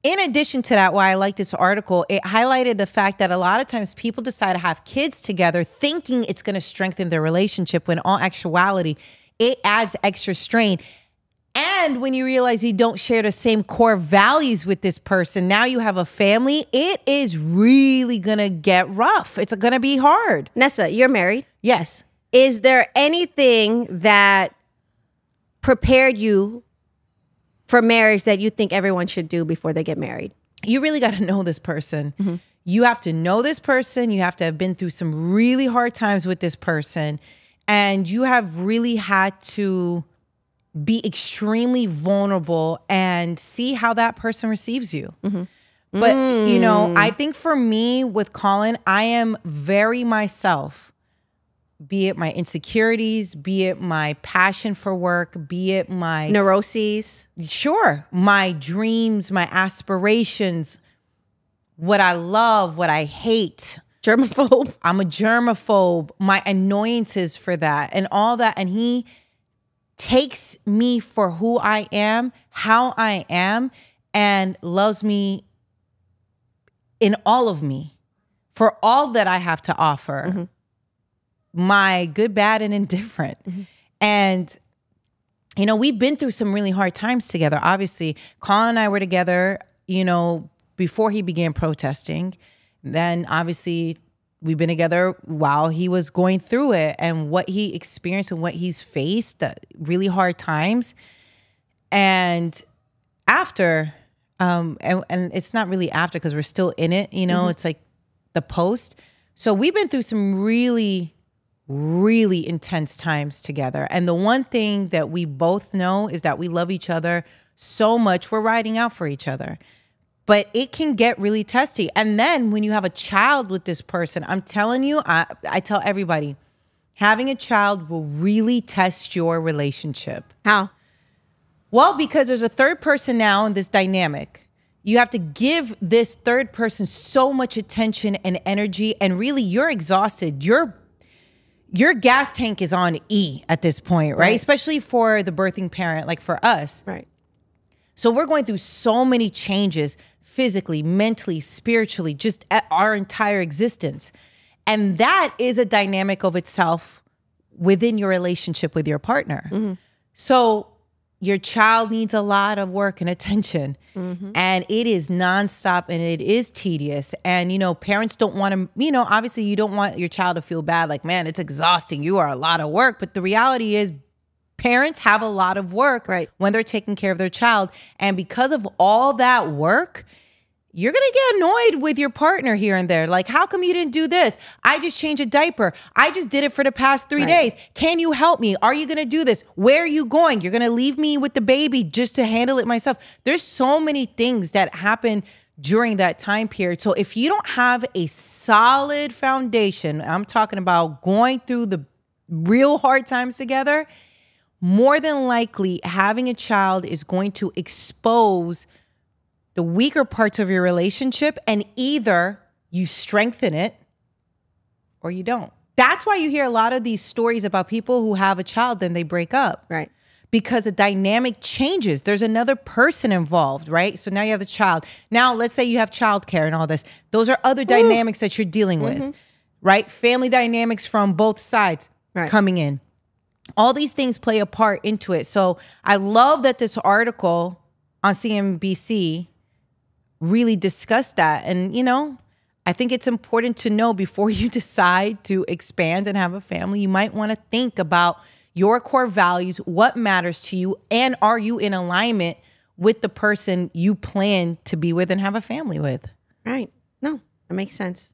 in addition to that, why I like this article, it highlighted the fact that a lot of times people decide to have kids together thinking it's going to strengthen their relationship, when in all actuality, it adds extra strain. And when you realize you don't share the same core values with this person, now you have a family, it is really going to get rough. It's going to be hard. Nessa, you're married? Yes. Is there anything that prepared you for marriage that you think everyone should do before they get married? You really got to know this person. You have to know this person. You have to have been through some really hard times with this person. And you have really had to be extremely vulnerable and see how that person receives you. But, you know, I think for me with Colin, I am very myself. Be it my insecurities, be it my passion for work, be it my neuroses. Sure. My dreams, my aspirations, what I love, what I hate. Germaphobe. I'm a germaphobe. My annoyances for that and all that. And he takes me for who I am, how I am, and loves me in all of me for all that I have to offer. My good, bad, and indifferent. And, you know, we've been through some really hard times together. Obviously, Colin and I were together, you know, before he began protesting. Then, obviously, we've been together while he was going through it and what he experienced and what he's faced, really hard times. And after, and it's not really after because we're still in it, you know, it's like the post. So we've been through some really intense times together. And the one thing that we both know is that we love each other so much. We're riding out for each other. But it can get really testy. And then when you have a child with this person, I'm telling you, I tell everybody, having a child will really test your relationship. How? Well, because there's a third person now in this dynamic. You have to give this third person so much attention and energy, and really you're exhausted. Your gas tank is on E at this point, right? Especially for the birthing parent, like for us. Right. So we're going through so many changes physically, mentally, spiritually, just at our entire existence. And that is a dynamic of itself within your relationship with your partner. So your child needs a lot of work and attention. And it is nonstop and it is tedious. And, you know, parents don't want to, you know, obviously you don't want your child to feel bad. Like, man, it's exhausting. You are a lot of work. But the reality is parents have a lot of work when they're taking care of their child. And because of all that work, you're going to get annoyed with your partner here and there. Like, how come you didn't do this? I just changed a diaper. I just did it for the past 3 days. Can you help me? Are you going to do this? Where are you going? You're going to leave me with the baby just to handle it myself. There's so many things that happen during that time period. So if you don't have a solid foundation, I'm talking about going through the real hard times together, more than likely having a child is going to expose the weaker parts of your relationship, and either you strengthen it or you don't. That's why you hear a lot of these stories about people who have a child, then they break up. Right. Because the dynamic changes. There's another person involved, right? So now you have the child. Now, let's say you have childcare and all this. Those are other dynamics that you're dealing with, right? Family dynamics from both sides coming in. All these things play a part into it. So I love that this article on CNBC really discussed that. And, you know, I think it's important to know before you decide to expand and have a family, you might want to think about your core values, what matters to you, and are you in alignment with the person you plan to be with and have a family with? Right. No, that makes sense.